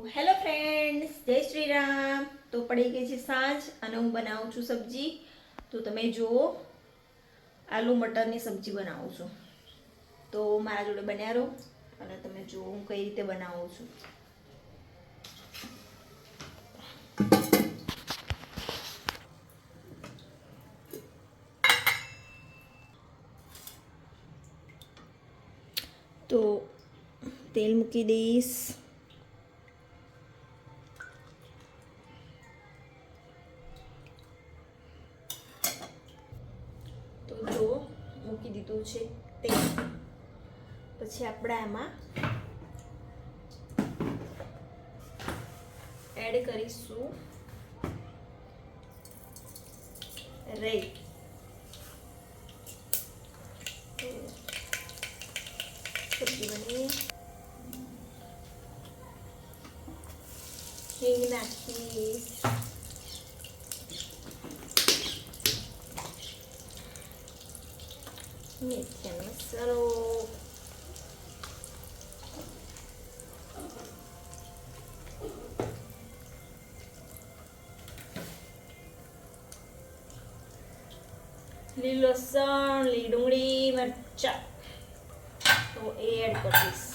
Hello friends, જય શ્રી રામ. તો પડી ગઈ છે સાંજ અને હું બનાવું છું સબ્જી. તો તમે જુઓ, આલુ મટરની સબ્જી બનાવું છું. તો મારા જોડે બન્યા રહો અને તમે જુઓ હું કઈ રીતે બનાવું છું. તો તેલ મૂકી દઈશ. તો જો મૂકી દીધું છે તેલ. પછી આપણે આમાં એડ કરીશું રાઈ. સબ્જી બની હિંગ નાખી, મેથીનો મસાલો, લીલો લસણ, લીલી ડુંગળી, મરચાં તો એ એડ કરીશ.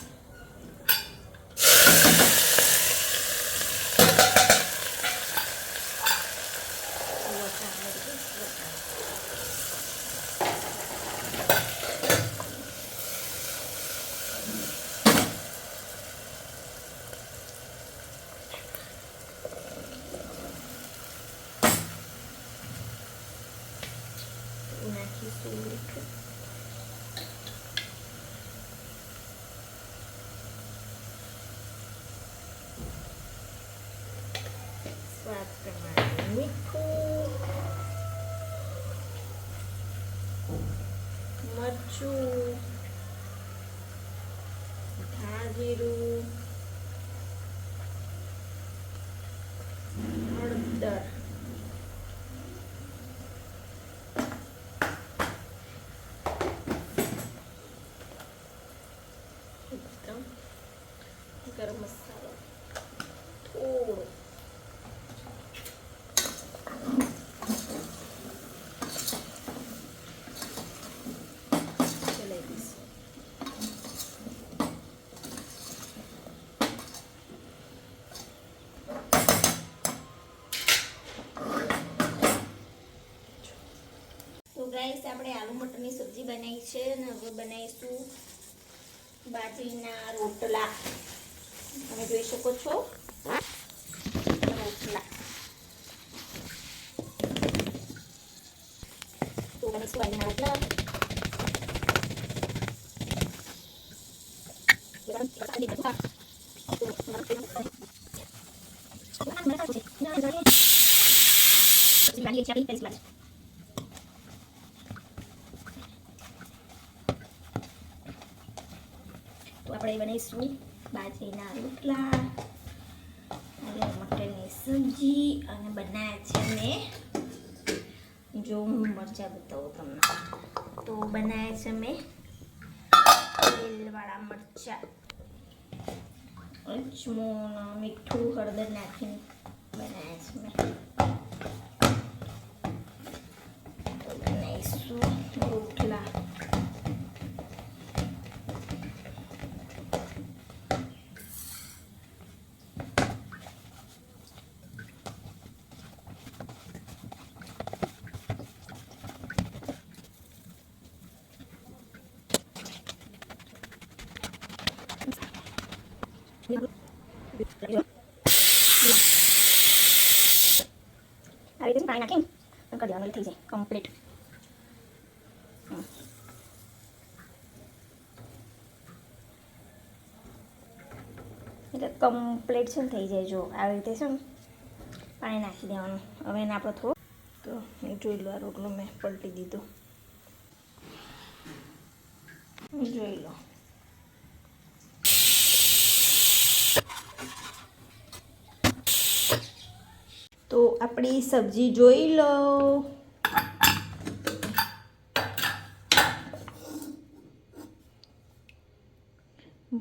નાખીશું સ્વાદ પ્રમાણે મીઠું, મરચું, ધાણા જીરું, હળદર, ગરમ મસાલો થોડો, ચલાવી દઈશું. તો ગાઈસ, આપણે આલુ મટરની સબ્જી બનાવી છે અને હવે બનાવીશું બાજરીના રોટલા. તમે જોઈ શકો છો રોટલા. તો બનાવીશું બાજરીના રોટલા. તો આપણે બનાવીશું બાજરીના રોટલા અને મટરની સબ્જી. અને બનાવ્યા છે મેં, જો હું મરચાં બતાવું તમને, તો બનાવ્યા છે મેં તેલવાળા મરચાં, અજમો, મીઠું, હળદર નાખીને બનાવ્યા છે મેં. તો બનાવીશું રોટલા. આવી રીતે પાણી નાખીને કરી દેવાનું, થઈ જાય કમ્પ્લીટ. એટલે કમ્પ્લીટ છે ને થઈ જાય. જો આવી રીતે છે ને પાણી નાખી દેવાનું. હવે એને આપણે થોડું, તો જોઈ લો, આ રોટલો મેં પલટી દીધો, જોઈ લો. તો આપણી સબ્જી જોઈ લો.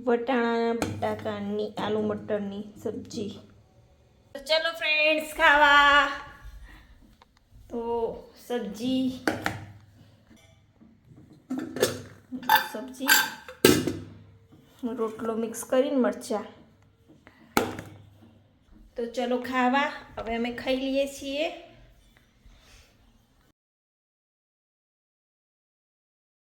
વટાણા બટાકાની આલુ મટરની સબ્જી. તો ચલો ફ્રેન્ડ્સ ખાવા. તો સબ્જી રોટલો મિક્સ કરીને મરચાં. તો ચલો ખાવા. હવે અમે ખાઈ લઈએ છીએ.